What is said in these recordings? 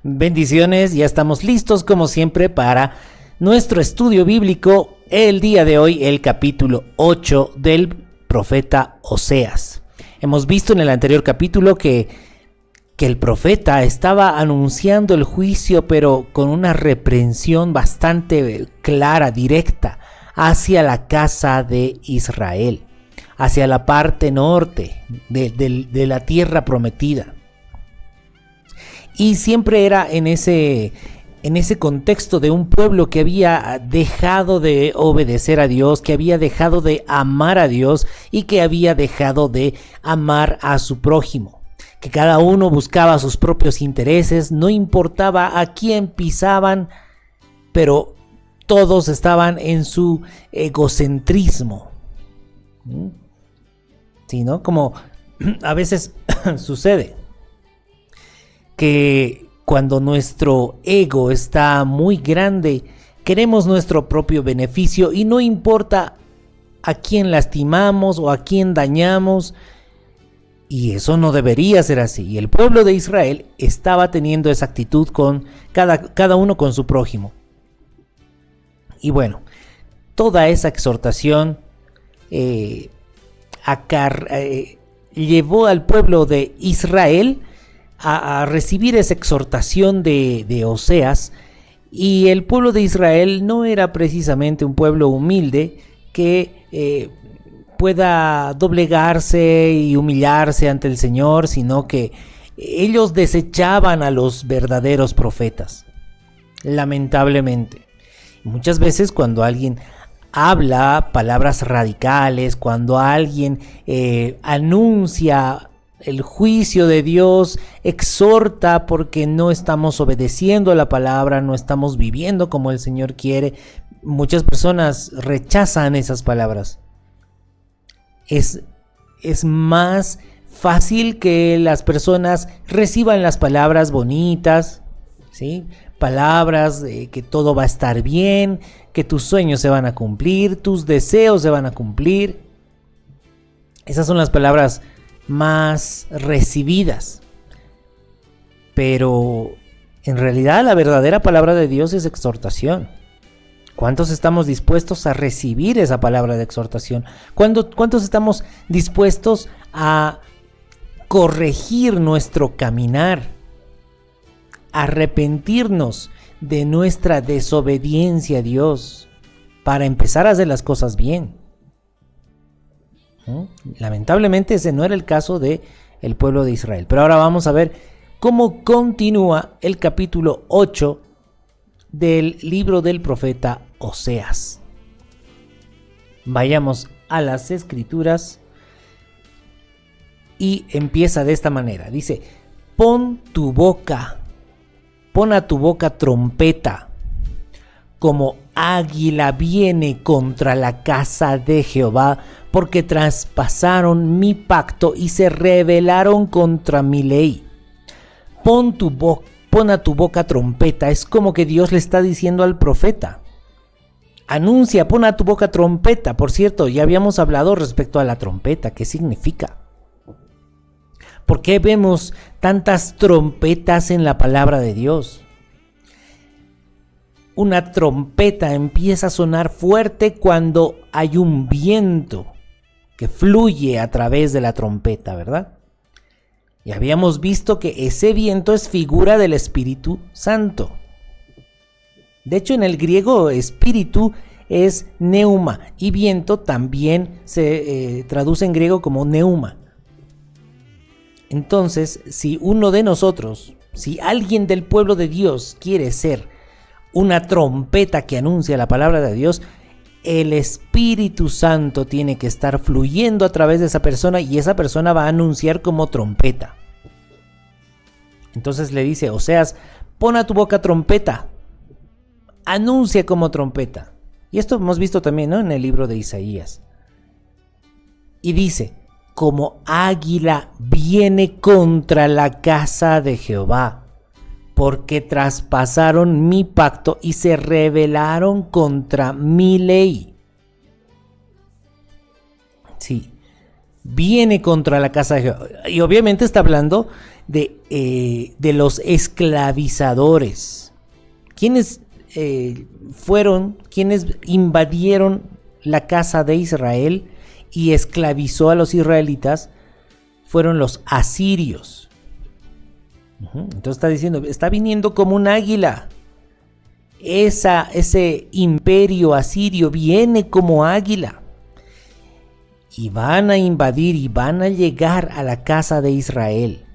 Bendiciones, ya estamos listos como siempre para nuestro estudio bíblico. El día de hoy, el capítulo 8 del profeta Oseas. Hemos visto en el anterior capítulo que el profeta estaba anunciando el juicio, pero con una reprensión bastante clara, directa, hacia la casa de Israel, hacia la parte norte de la tierra prometida. Y siempre era en ese contexto de un pueblo que había dejado de obedecer a Dios, que había dejado de amar a Dios y que había dejado de amar a su prójimo. Que cada uno buscaba sus propios intereses, no importaba a quién pisaban, pero todos estaban en su egocentrismo. ¿Sí, no? Como a veces sucede que cuando nuestro ego está muy grande, queremos nuestro propio beneficio y no importa a quién lastimamos o a quién dañamos, y eso no debería ser así. Y el pueblo de Israel estaba teniendo esa actitud con cada uno con su prójimo. Y bueno, toda esa exhortación llevó al pueblo de Israel a recibir esa exhortación de Oseas, y el pueblo de Israel no era precisamente un pueblo humilde que pueda doblegarse y humillarse ante el Señor, sino que ellos desechaban a los verdaderos profetas, lamentablemente. Muchas veces cuando alguien habla palabras radicales, cuando alguien anuncia el juicio de Dios, exhorta porque no estamos obedeciendo a la palabra, no estamos viviendo como el Señor quiere, muchas personas rechazan esas palabras. Es más fácil que las personas reciban las palabras bonitas, ¿sí? Palabras de que todo va a estar bien, que tus sueños se van a cumplir, tus deseos se van a cumplir. Esas son las palabras más recibidas. Pero en realidad la verdadera palabra de Dios es exhortación. ¿Cuántos estamos dispuestos a recibir esa palabra de exhortación? ¿Cuántos estamos dispuestos a corregir nuestro caminar? Arrepentirnos de nuestra desobediencia a Dios para empezar a hacer las cosas bien. Lamentablemente ese no era el caso del pueblo de Israel. Pero ahora vamos a ver cómo continúa el capítulo 8 del libro del profeta Oseas. Vayamos a las escrituras y empieza de esta manera. Dice: pon a tu boca trompeta, como águila viene contra la casa de Jehová, porque traspasaron mi pacto y se rebelaron contra mi ley. Pon a tu boca trompeta. Es como que Dios le está diciendo al profeta: anuncia, pon a tu boca trompeta. Por cierto, ya habíamos hablado respecto a la trompeta. ¿Qué significa? ¿Por qué vemos tantas trompetas en la palabra de Dios? Una trompeta empieza a sonar fuerte cuando hay un viento que fluye a través de la trompeta, ¿verdad? Y habíamos visto que ese viento es figura del Espíritu Santo. De hecho, en el griego, espíritu es neuma, y viento también se traduce en griego como neuma. Entonces, si uno de nosotros, si alguien del pueblo de Dios quiere ser una trompeta que anuncia la palabra de Dios, el Espíritu Santo tiene que estar fluyendo a través de esa persona, y esa persona va a anunciar como trompeta. Entonces le dice Oseas: pon a tu boca trompeta, anuncia como trompeta. Y esto hemos visto también, ¿no?, en el libro de Isaías. Y dice: como águila viene contra la casa de Jehová, porque traspasaron mi pacto y se rebelaron contra mi ley. Sí, viene contra la casa de Jehová. Y obviamente está hablando de los esclavizadores. ¿Quiénes fueron quienes invadieron la casa de Israel y esclavizó a los israelitas? Fueron los asirios. Entonces está diciendo, está viniendo como un águila. Ese imperio asirio viene como águila. Y van a invadir y van a llegar a la casa de Israel.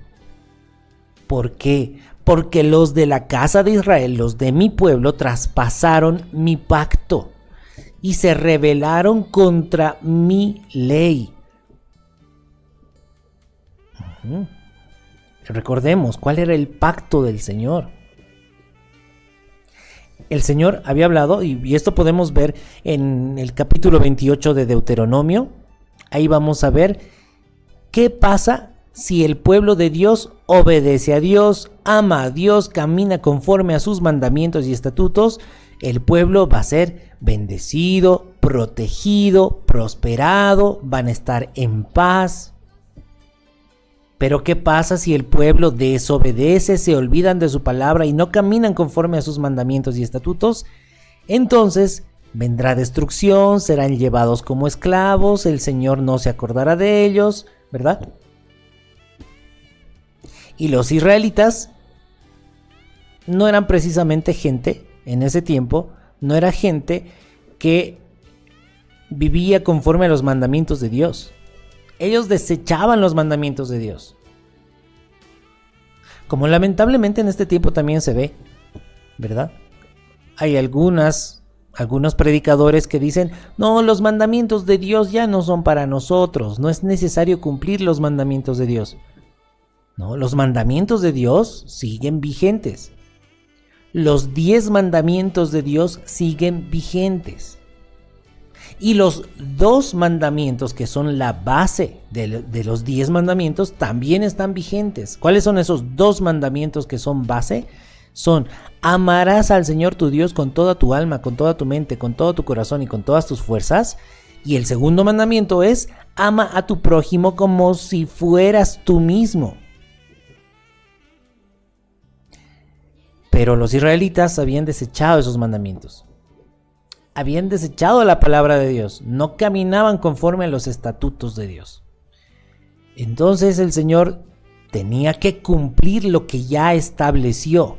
¿Por qué? Porque los de la casa de Israel, los de mi pueblo, traspasaron mi pacto y se rebelaron contra mi ley. Recordemos cuál era el pacto del Señor. El Señor había hablado, y esto podemos ver en el capítulo 28 de Deuteronomio. Ahí vamos a ver qué pasa si el pueblo de Dios obedece a Dios, ama a Dios, camina conforme a sus mandamientos y estatutos. El pueblo va a ser bendecido, protegido, prosperado, van a estar en paz. Pero ¿qué pasa si el pueblo desobedece, se olvidan de su palabra y no caminan conforme a sus mandamientos y estatutos? Entonces vendrá destrucción, serán llevados como esclavos, el Señor no se acordará de ellos, ¿verdad? Y los israelitas no eran precisamente gente, en ese tiempo, no era gente que vivía conforme a los mandamientos de Dios. Ellos desechaban los mandamientos de Dios. Como lamentablemente en este tiempo también se ve, ¿verdad? Hay algunos predicadores que dicen, no, los mandamientos de Dios ya no son para nosotros, no es necesario cumplir los mandamientos de Dios. No, los mandamientos de Dios siguen vigentes. Los 10 mandamientos de Dios siguen vigentes. Y los 2 mandamientos que son la base de los 10 mandamientos también están vigentes. ¿Cuáles son esos 2 mandamientos que son base? Son: amarás al Señor tu Dios con toda tu alma, con toda tu mente, con todo tu corazón y con todas tus fuerzas. Y el segundo mandamiento es: ama a tu prójimo como si fueras tú mismo. Pero los israelitas habían desechado esos mandamientos. Habían desechado la palabra de Dios. No caminaban conforme a los estatutos de Dios. Entonces el Señor tenía que cumplir lo que ya estableció.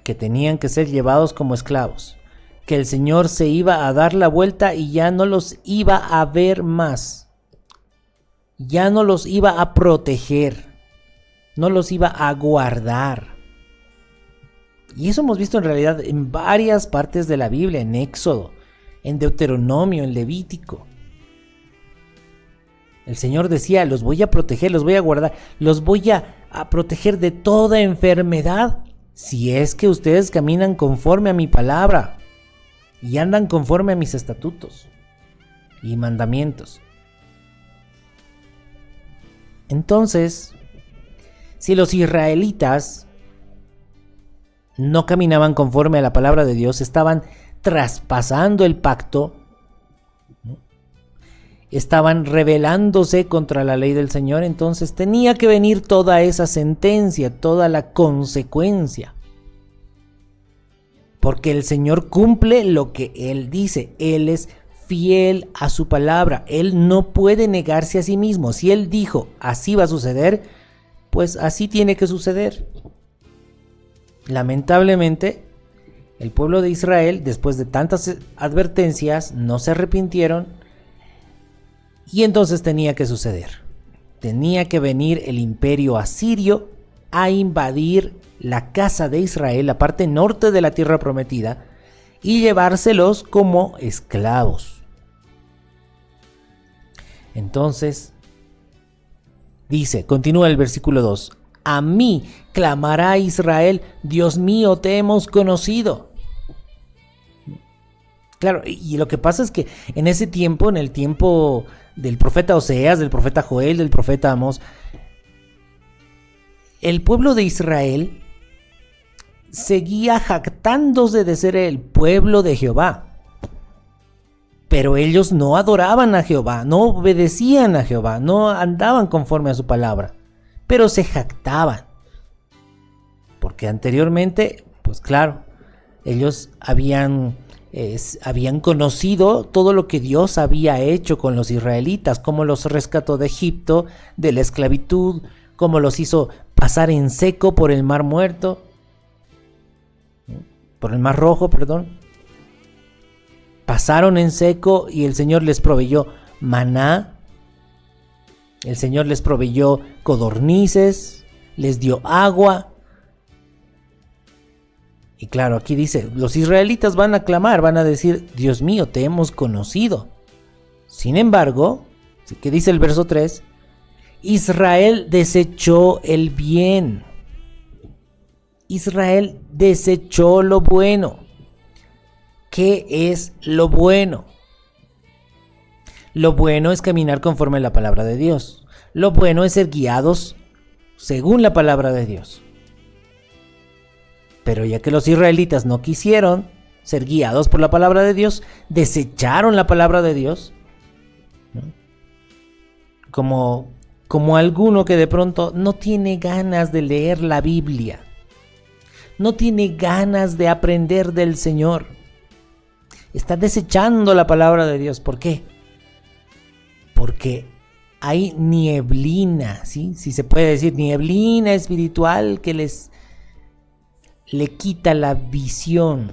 Que tenían que ser llevados como esclavos. Que el Señor se iba a dar la vuelta y ya no los iba a ver más. Ya no los iba a proteger. No los iba a guardar. Y eso hemos visto en realidad en varias partes de la Biblia, en Éxodo, en Deuteronomio, en Levítico. El Señor decía, los voy a proteger, los voy a guardar, los voy a proteger de toda enfermedad, si es que ustedes caminan conforme a mi palabra y andan conforme a mis estatutos y mandamientos. Entonces, si los israelitas no caminaban conforme a la palabra de Dios, estaban traspasando el pacto, estaban rebelándose contra la ley del Señor, entonces tenía que venir toda esa sentencia, toda la consecuencia. Porque el Señor cumple lo que Él dice, Él es fiel a su palabra, Él no puede negarse a sí mismo. Si Él dijo, así va a suceder, pues así tiene que suceder. Lamentablemente, el pueblo de Israel, después de tantas advertencias, no se arrepintieron y entonces tenía que suceder. Tenía que venir el imperio asirio a invadir la casa de Israel, la parte norte de la tierra prometida, y llevárselos como esclavos. Entonces, dice, continúa el versículo 2. A mí clamará Israel, Dios mío, te hemos conocido. Claro, y lo que pasa es que en ese tiempo, en el tiempo del profeta Oseas, del profeta Joel, del profeta Amós, el pueblo de Israel seguía jactándose de ser el pueblo de Jehová. Pero ellos no adoraban a Jehová, no obedecían a Jehová, no andaban conforme a su palabra. pero se jactaban. Porque anteriormente, pues claro, ellos habían conocido todo lo que Dios había hecho con los israelitas, cómo los rescató de Egipto, de la esclavitud, cómo los hizo pasar en seco por el mar muerto, por el mar rojo, perdón. Pasaron en seco y el Señor les proveyó maná, el Señor les proveyó codornices, les dio agua. Y claro, aquí dice, los israelitas van a clamar, van a decir, Dios mío, te hemos conocido. Sin embargo, ¿qué dice el verso 3? Israel desechó el bien. Israel desechó lo bueno. ¿Qué es lo bueno? Lo bueno es caminar conforme a la palabra de Dios. Lo bueno es ser guiados según la palabra de Dios. Pero ya que los israelitas no quisieron ser guiados por la palabra de Dios, desecharon la palabra de Dios, ¿no? Como alguno que de pronto no tiene ganas de leer la Biblia, no tiene ganas de aprender del Señor, está desechando la palabra de Dios. ¿Por qué? Porque hay nieblina, ¿sí? Si se puede decir, nieblina espiritual que le quita la visión.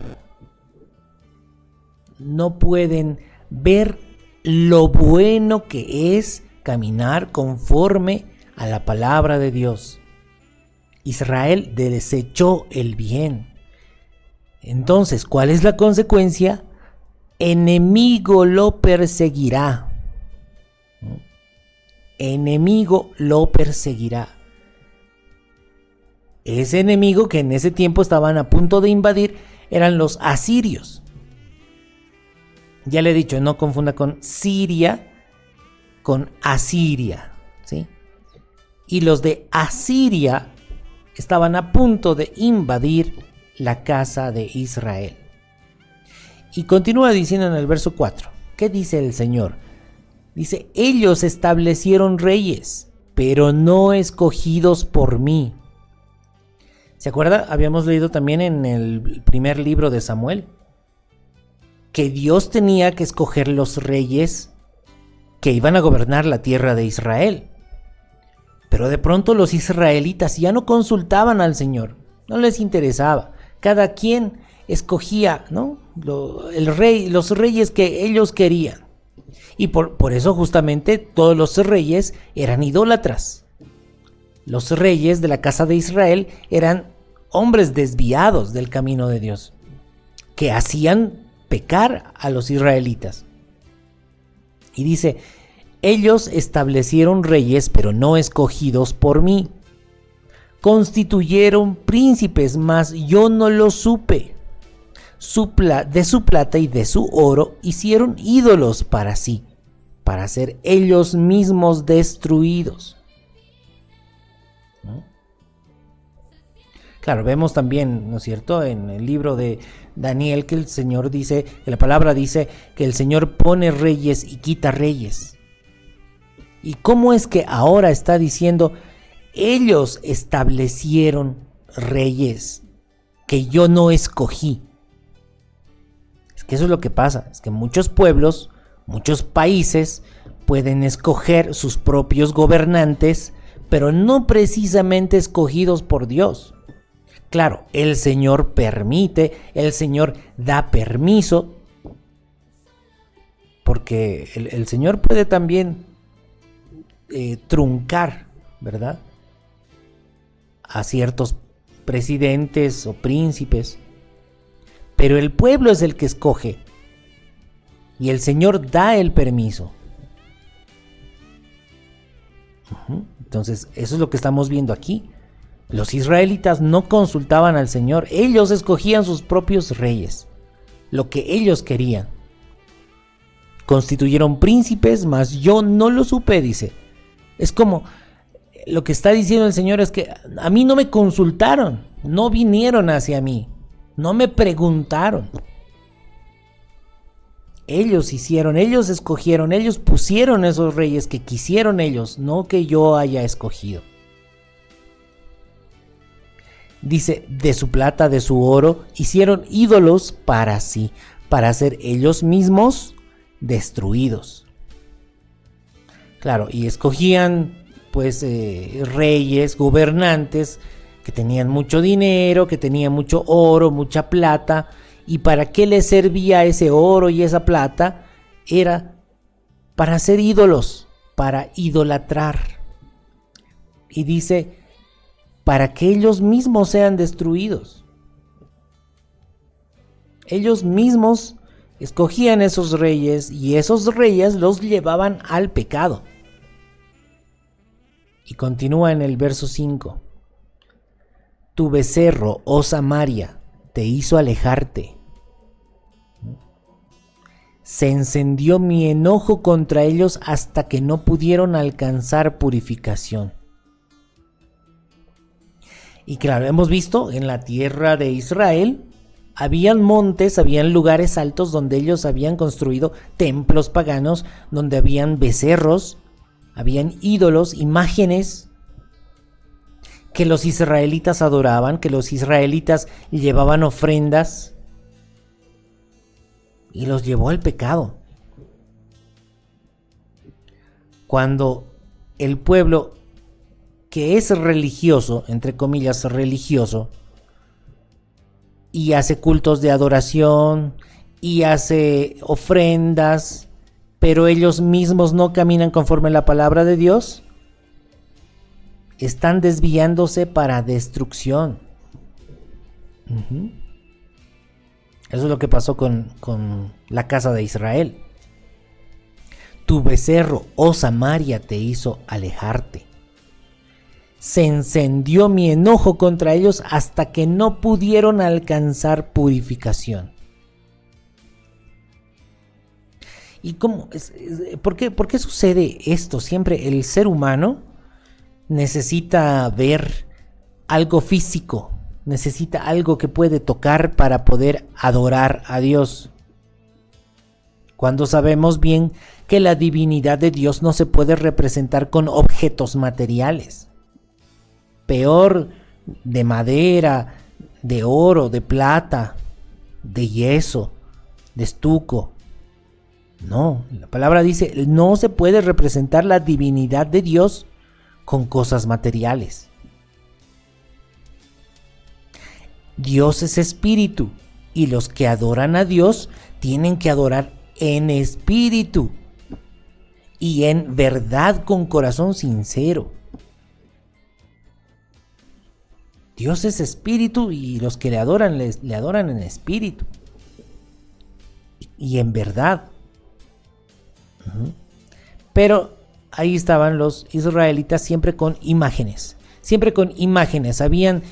No pueden ver lo bueno que es caminar conforme a la palabra de Dios. Israel desechó el bien. Entonces, ¿cuál es la consecuencia? Enemigo lo perseguirá. Enemigo lo perseguirá. Ese enemigo que en ese tiempo estaban a punto de invadir eran los asirios. Ya le he dicho, no confunda con Siria con Asiria, ¿sí? Y los de Asiria estaban a punto de invadir la casa de Israel. Y continúa diciendo en el verso 4, ¿qué dice el Señor? Dice, ellos establecieron reyes, pero no escogidos por mí. ¿Se acuerda? Habíamos leído también en el primer libro de Samuel que Dios tenía que escoger los reyes que iban a gobernar la tierra de Israel. Pero de pronto los israelitas ya no consultaban al Señor, no les interesaba. Cada quien escogía, ¿no? Los reyes que ellos querían. Y por eso justamente todos los reyes eran idólatras. Los reyes de la casa de Israel eran hombres desviados del camino de Dios, que hacían pecar a los israelitas. Y dice, ellos establecieron reyes, pero no escogidos por mí. Constituyeron príncipes, mas yo no lo supe. De su plata y de su oro hicieron ídolos para sí, para ser ellos mismos destruidos. ¿No? Claro, vemos también, ¿no es cierto?, en el libro de Daniel que el Señor dice, que la palabra dice que el Señor pone reyes y quita reyes. ¿Y cómo es que ahora está diciendo, ellos establecieron reyes que yo no escogí? Es que eso es lo que pasa, es que muchos pueblos, muchos países pueden escoger sus propios gobernantes, pero no precisamente escogidos por Dios. Claro, el Señor permite, el Señor da permiso, porque el Señor puede también truncar, ¿verdad?, a ciertos presidentes o príncipes, pero el pueblo es el que escoge y el Señor da el permiso. Entonces, eso es lo que estamos viendo aquí. Los israelitas no consultaban al Señor, ellos escogían sus propios reyes, lo que ellos querían. Constituyeron príncipes, mas yo no lo supe, dice. Es como, lo que está diciendo el Señor es que a mí no me consultaron, no vinieron hacia mí, no me preguntaron. Ellos hicieron, ellos escogieron, ellos pusieron esos reyes que quisieron ellos, no que yo haya escogido. Dice, de su plata, de su oro, hicieron ídolos para sí, para ser ellos mismos destruidos. Claro, y escogían pues reyes, gobernantes que tenían mucho dinero, que tenían mucho oro, mucha plata. ¿Y para qué les servía ese oro y esa plata? Era para hacer ídolos, para idolatrar. Y dice, para que ellos mismos sean destruidos. Ellos mismos escogían esos reyes y esos reyes los llevaban al pecado. Y continúa en el verso 5. Tu becerro, oh Samaria, te hizo alejarte. Se encendió mi enojo contra ellos hasta que no pudieron alcanzar purificación. Y claro, hemos visto en la tierra de Israel, habían montes, habían lugares altos donde ellos habían construido templos paganos, donde habían becerros, habían ídolos, imágenes que los israelitas adoraban, que los israelitas llevaban ofrendas y los llevó al pecado. Cuando el pueblo que es religioso, entre comillas religioso, y hace cultos de adoración y hace ofrendas, pero ellos mismos no caminan conforme a la palabra de Dios, están desviándose para destrucción. Eso es lo que pasó con la casa de Israel. Tu becerro, oh Samaria, te hizo alejarte. Se encendió mi enojo contra ellos hasta que no pudieron alcanzar purificación. ¿Y cómo? ¿Por qué sucede esto? Siempre el ser humano necesita ver algo físico, necesita algo que puede tocar para poder adorar a Dios. Cuando sabemos bien que la divinidad de Dios no se puede representar con objetos materiales. Peor de madera, de oro, de plata, de yeso, de estuco. No, la palabra dice, no se puede representar la divinidad de Dios con cosas materiales. Dios es espíritu y los que adoran a Dios tienen que adorar en espíritu y en verdad con corazón sincero. Dios es espíritu y los que le adoran le adoran en espíritu y en verdad. Pero ahí estaban los israelitas siempre con imágenes. Habían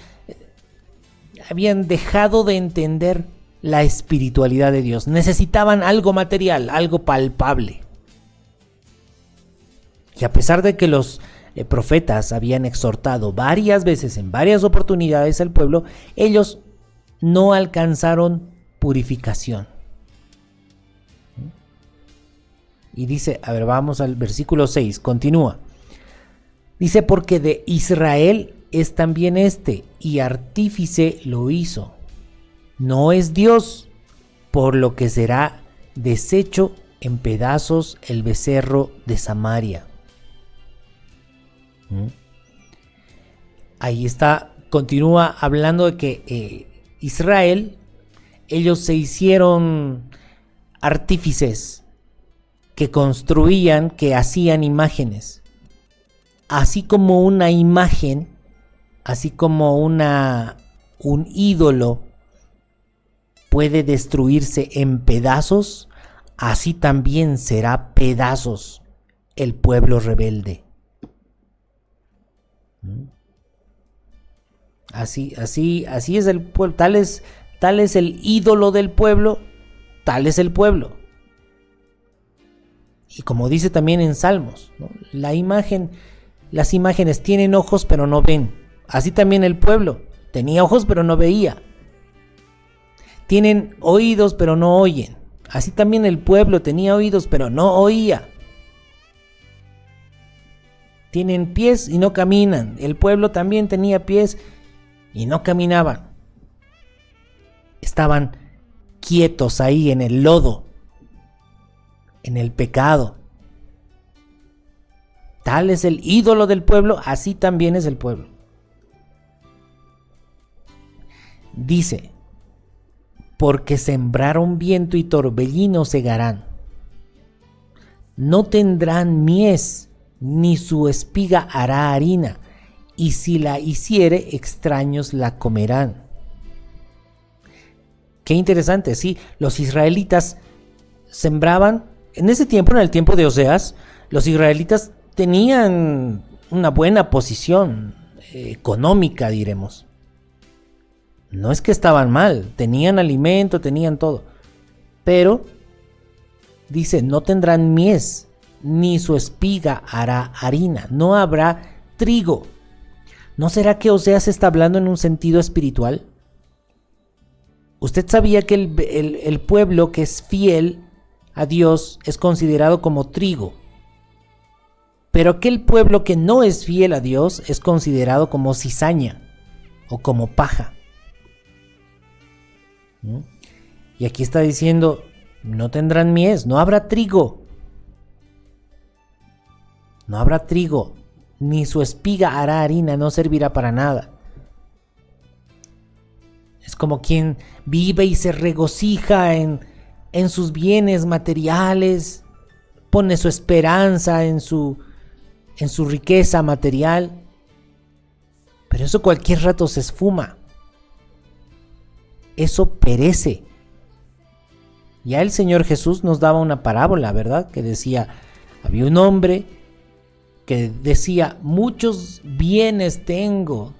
dejado de entender la espiritualidad de Dios. Necesitaban algo material, algo palpable. Y a pesar de que los profetas habían exhortado varias veces, en varias oportunidades al pueblo, ellos no alcanzaron purificación. Y dice, a ver, vamos al versículo 6, continúa. Dice, porque de Israel es también este, y artífice lo hizo. No es Dios, por lo que será deshecho en pedazos el becerro de Samaria. Ahí está, continúa hablando de que Israel, ellos se hicieron artífices, que construían, que hacían imágenes. Así como una imagen, así como un ídolo puede destruirse en pedazos, así también será pedazos el pueblo rebelde. Así es el pueblo, tal es el ídolo del pueblo, tal es el pueblo. Y como dice también en Salmos, ¿no? Las imágenes tienen ojos pero no ven. Así también el pueblo tenía ojos pero no veía. Tienen oídos pero no oyen. Así también el pueblo tenía oídos pero no oía. Tienen pies y no caminan. El pueblo también tenía pies y no caminaban. Estaban quietos ahí en el lodo, en el pecado. Tal es el ídolo del pueblo, así también es el pueblo. Dice, porque sembraron viento y torbellino segarán. No tendrán mies, ni su espiga hará harina, y si la hiciere, extraños la comerán. Qué interesante, sí, los israelitas sembraban, en ese tiempo, en el tiempo de Oseas, los israelitas tenían una buena posición económica, diremos. No es que estaban mal, tenían alimento, tenían todo. Pero, dice, no tendrán mies, ni su espiga hará harina, no habrá trigo. ¿No será que Oseas está hablando en un sentido espiritual? ¿Usted sabía que el pueblo que es fiel a Dios es considerado como trigo? Pero aquel pueblo que no es fiel a Dios es considerado como cizaña o como paja. Y aquí está diciendo, no tendrán mies, no habrá trigo. No habrá trigo, ni su espiga hará harina, no servirá para nada. Es como quien vive y se regocija en sus bienes materiales, pone su esperanza en su riqueza material, pero eso cualquier rato se esfuma. Eso perece. Ya el Señor Jesús nos daba una parábola, ¿verdad? Que decía, había un hombre que decía, muchos bienes tengo,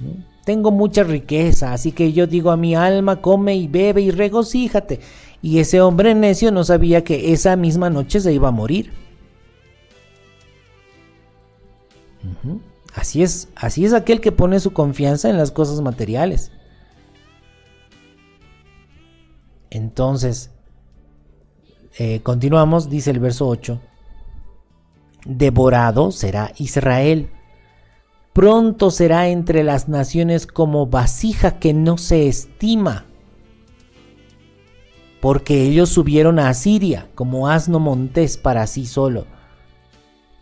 ¿no? Tengo mucha riqueza, así que yo digo a mi alma, come y bebe y regocíjate. Y ese hombre necio no sabía que esa misma noche se iba a morir. Así es aquel que pone su confianza en las cosas materiales. Entonces, continuamos, dice el verso 8. Devorado será Israel. Pronto será entre las naciones como vasija que no se estima. Porque ellos subieron a Asiria como asno montés para sí solo.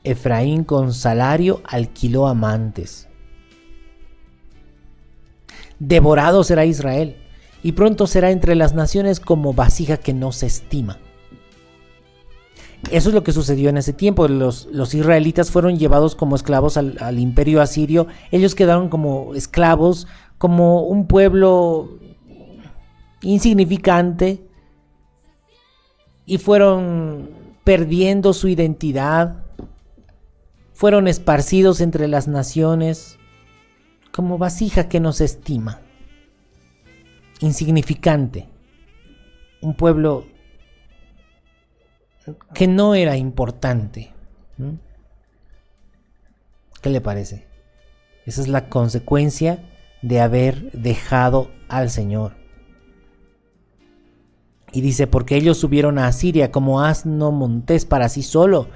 Efraín con salario alquiló amantes. Devorado será Israel, y pronto será entre las naciones como vasija que no se estima. Eso es lo que sucedió en ese tiempo. Los israelitas fueron llevados como esclavos al imperio asirio. Ellos quedaron como esclavos, como un pueblo insignificante, y fueron perdiendo su identidad. Fueron esparcidos entre las naciones como vasija que no se estima. Insignificante. Un pueblo que no era importante. ¿Qué le parece? Esa es la consecuencia de haber dejado al Señor. Y dice, porque ellos subieron a Asiria como asno montés para sí solo.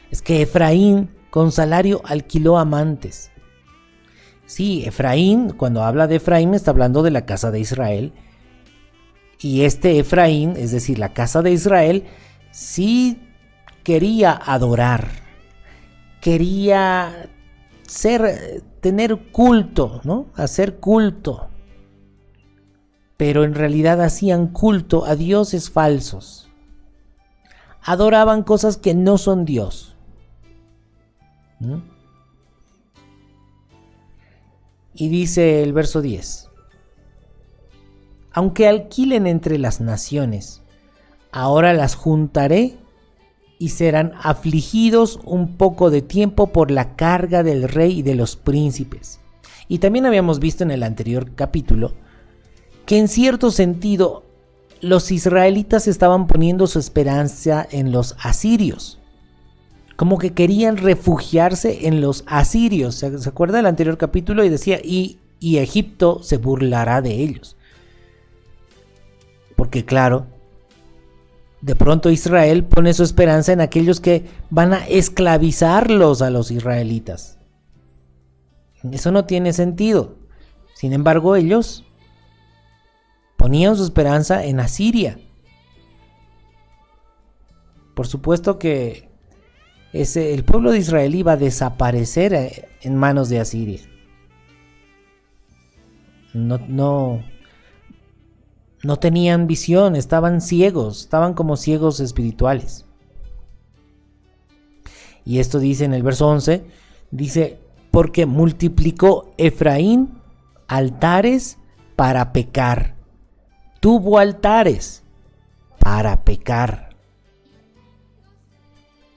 Es que Efraín con salario alquiló amantes. Sí, Efraín, cuando habla de Efraín, está hablando de la casa de Israel. Y este Efraín, es decir, la casa de Israel, sí quería adorar, quería tener culto, ¿no? Hacer culto. Pero en realidad hacían culto a dioses falsos. Adoraban cosas que no son Dios. Y dice el verso 10. Aunque alquilen entre las naciones, ahora las juntaré y serán afligidos un poco de tiempo por la carga del rey y de los príncipes. Y también habíamos visto en el anterior capítulo que en cierto sentido los israelitas estaban poniendo su esperanza en los asirios. Como que querían refugiarse en los asirios. ¿Se acuerda del anterior capítulo? Y decía, y Egipto se burlará de ellos. Porque claro, de pronto Israel pone su esperanza en aquellos que van a esclavizarlos a los israelitas. Eso no tiene sentido. Sin embargo, ellos ponían su esperanza en Asiria. Por supuesto que el pueblo de Israel iba a desaparecer en manos de Asiria. No tenían visión, estaban ciegos, estaban como ciegos espirituales. Y esto dice en el verso 11, dice, porque multiplicó Efraín altares para pecar. Tuvo altares para pecar.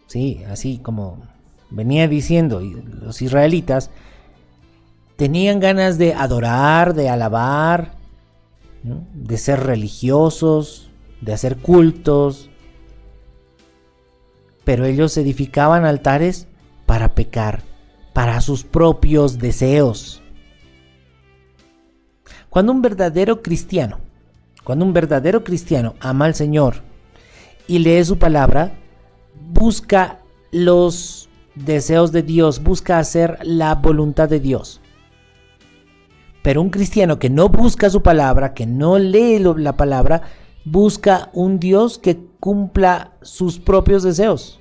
Sí, así como venía diciendo, los israelitas tenían ganas de adorar, de alabar, ¿no?, de ser religiosos, de hacer cultos, pero ellos edificaban altares para pecar, para sus propios deseos. Cuando un verdadero cristiano ama al Señor y lee su palabra, busca los deseos de Dios, busca hacer la voluntad de Dios. Pero un cristiano que no busca su palabra, que no lee la palabra, busca un Dios que cumpla sus propios deseos.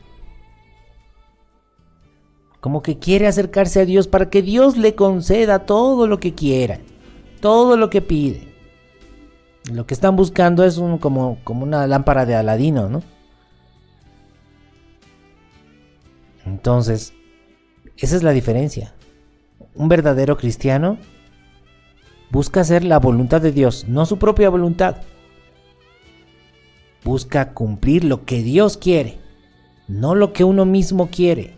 Como que quiere acercarse a Dios para que Dios le conceda todo lo que quiera, todo lo que pide. Lo que están buscando es como una lámpara de Aladino, ¿no? Entonces, esa es la diferencia. Un verdadero cristiano busca hacer la voluntad de Dios, no su propia voluntad. Busca cumplir lo que Dios quiere, no lo que uno mismo quiere.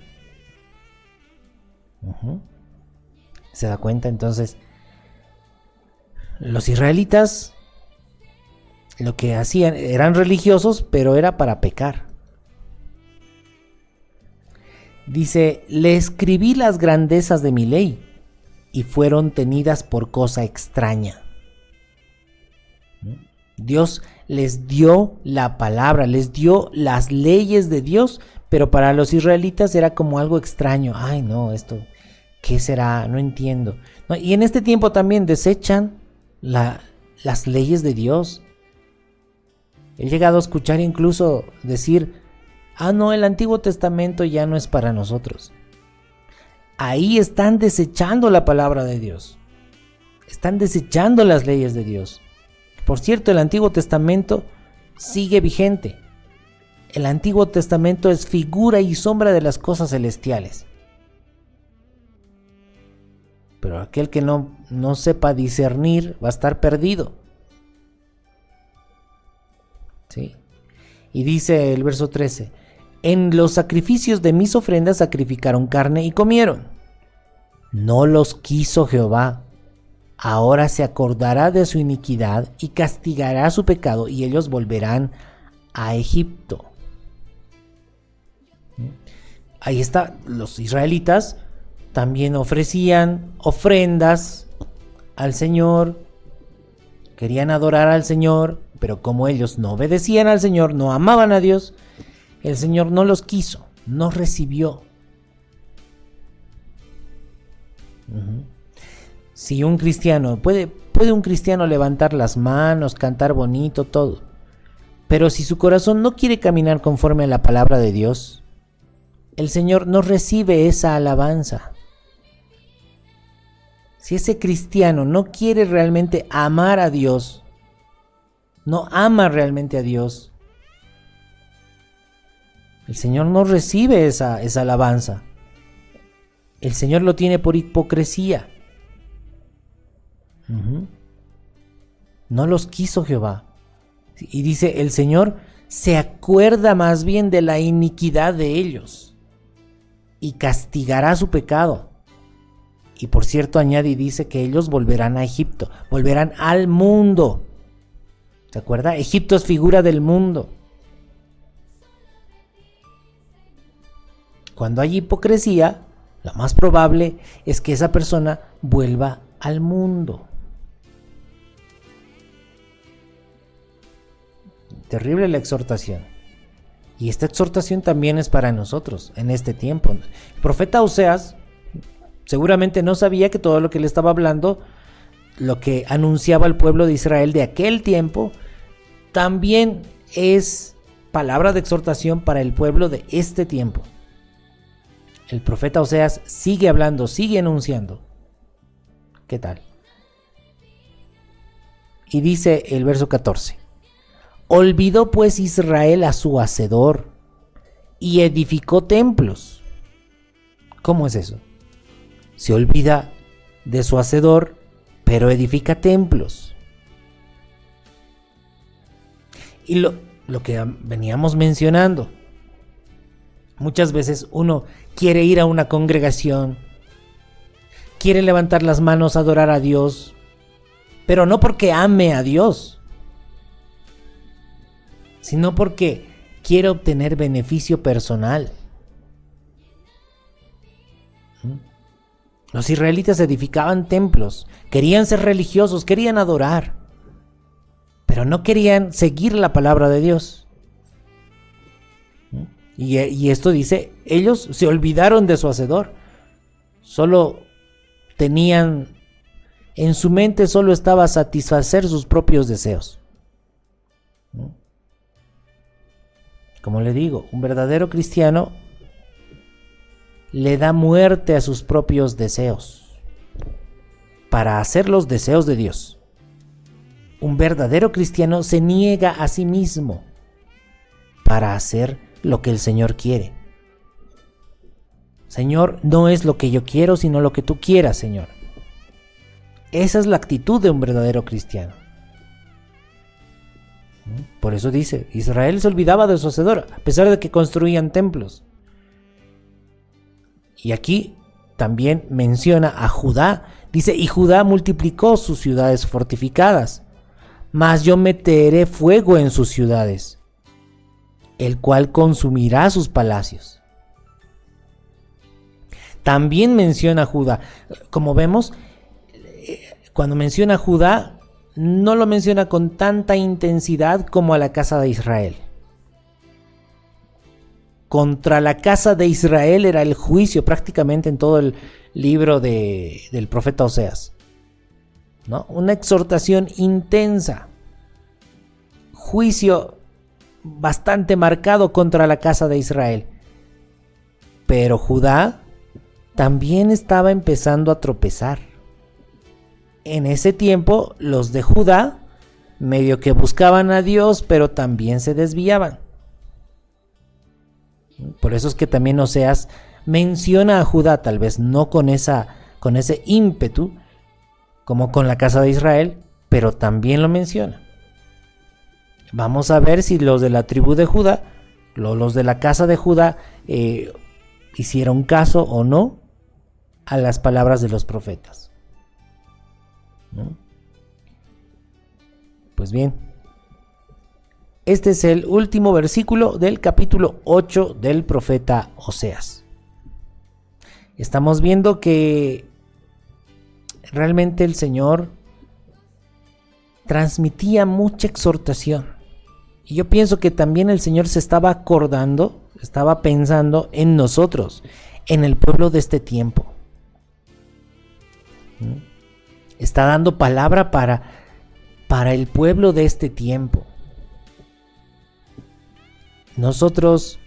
¿Se da cuenta? Entonces, los israelitas lo que hacían, eran religiosos, pero era para pecar. Dice, le escribí las grandezas de mi ley y fueron tenidas por cosa extraña. Dios les dio la palabra, les dio las leyes de Dios, pero para los israelitas era como algo extraño. Ay, no, esto, ¿qué será? No entiendo. No, y en este tiempo también desechan las leyes de Dios. He llegado a escuchar incluso decir, no, el Antiguo Testamento ya no es para nosotros. Ahí están desechando la palabra de Dios. Están desechando las leyes de Dios. Por cierto, el Antiguo Testamento sigue vigente. El Antiguo Testamento es figura y sombra de las cosas celestiales. Pero aquel que no sepa discernir va a estar perdido. ¿Sí? Y dice el verso 13, en los sacrificios de mis ofrendas sacrificaron carne y comieron. No los quiso Jehová. Ahora se acordará de su iniquidad y castigará su pecado, y ellos volverán a Egipto. Ahí está, los israelitas también ofrecían ofrendas al Señor, querían adorar al Señor, pero como ellos no obedecían al Señor, no amaban a Dios, el Señor no los quiso, no recibió. Si un cristiano, puede un cristiano levantar las manos, cantar bonito, todo, pero si su corazón no quiere caminar conforme a la palabra de Dios, el Señor no recibe esa alabanza. Si ese cristiano no quiere realmente amar a Dios, no ama realmente a Dios, el Señor no recibe esa alabanza. El Señor lo tiene por hipocresía. No los quiso Jehová. Y dice, el Señor se acuerda más bien de la iniquidad de ellos y castigará su pecado. Y por cierto añade y dice que ellos volverán a Egipto, volverán al mundo. ¿Se acuerda? Egipto es figura del mundo. Cuando hay hipocresía, lo más probable es que esa persona vuelva al mundo. Terrible la exhortación. Y esta exhortación también es para nosotros en este tiempo. El profeta Oseas seguramente no sabía que todo lo que le estaba hablando lo que anunciaba el pueblo de Israel de aquel tiempo, también es palabra de exhortación para el pueblo de este tiempo. El profeta Oseas sigue hablando, sigue anunciando. ¿Qué tal? Y dice el verso 14: olvidó pues Israel a su hacedor y edificó templos. ¿Cómo es eso? Se olvida de su hacedor, pero edifica templos. Y lo que veníamos mencionando, muchas veces uno quiere ir a una congregación, quiere levantar las manos a adorar a Dios, pero no porque ame a Dios, sino porque quiere obtener beneficio personal. Los israelitas edificaban templos, querían ser religiosos, querían adorar, pero no querían seguir la palabra de Dios. Y esto dice, ellos se olvidaron de su hacedor. Solo tenían, en su mente solo estaba satisfacer sus propios deseos. Como le digo, un verdadero cristiano le da muerte a sus propios deseos para hacer los deseos de Dios. Un verdadero cristiano se niega a sí mismo para hacer lo que el Señor quiere. Señor, no es lo que yo quiero, sino lo que tú quieras, Señor. Esa es la actitud de un verdadero cristiano. Por eso dice, Israel se olvidaba de su hacedor, a pesar de que construían templos. Y aquí también menciona a Judá. Dice, y Judá multiplicó sus ciudades fortificadas, mas yo meteré fuego en sus ciudades, el cual consumirá sus palacios. También menciona a Judá. Como vemos, cuando menciona a Judá, no lo menciona con tanta intensidad como a la casa de Israel. Contra la casa de Israel era el juicio prácticamente en todo el libro del profeta Oseas, ¿no? Una exhortación intensa, juicio bastante marcado contra la casa de Israel. Pero Judá también estaba empezando a tropezar. En ese tiempo, los de Judá medio que buscaban a Dios, pero también se desviaban. Por eso es que también Oseas menciona a Judá, tal vez no con ese ímpetu como con la casa de Israel, pero también lo menciona. Vamos a ver si los de la tribu de Judá, los de la casa de Judá, hicieron caso o no a las palabras de los profetas. ¿No? Pues bien, este es el último versículo del capítulo 8 del profeta Oseas. Estamos viendo que realmente el Señor transmitía mucha exhortación. Y yo pienso que también el Señor se estaba acordando, estaba pensando en nosotros, en el pueblo de este tiempo. Está dando palabra para el pueblo de este tiempo. Nosotros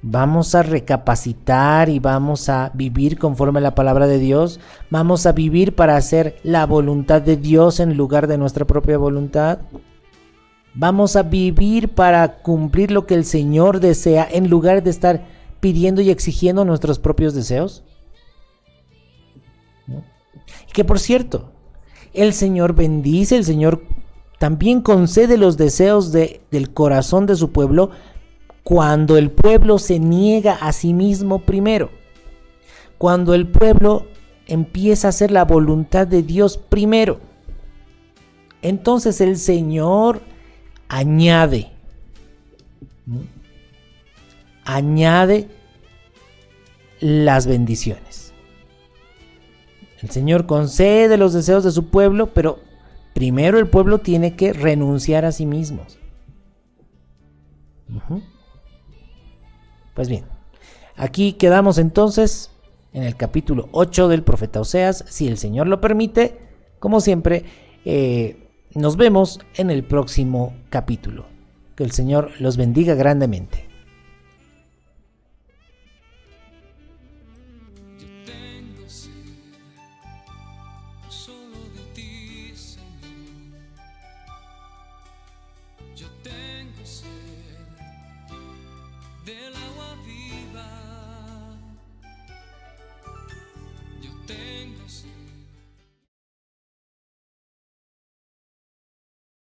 vamos a recapacitar y vamos a vivir conforme a la palabra de Dios. Vamos a vivir para hacer la voluntad de Dios en lugar de nuestra propia voluntad. Vamos a vivir para cumplir lo que el Señor desea en lugar de estar pidiendo y exigiendo nuestros propios deseos. Y que por cierto, el Señor bendice, el Señor también concede los deseos del corazón de su pueblo cuando el pueblo se niega a sí mismo primero. Cuando el pueblo empieza a hacer la voluntad de Dios primero. Entonces el Señor añade las bendiciones. El Señor concede los deseos de su pueblo, pero primero el pueblo tiene que renunciar a sí mismos. Pues bien, aquí quedamos entonces en el capítulo 8 del profeta Oseas. Si el Señor lo permite, Como siempre, nos vemos en el próximo capítulo. Que el Señor los bendiga grandemente.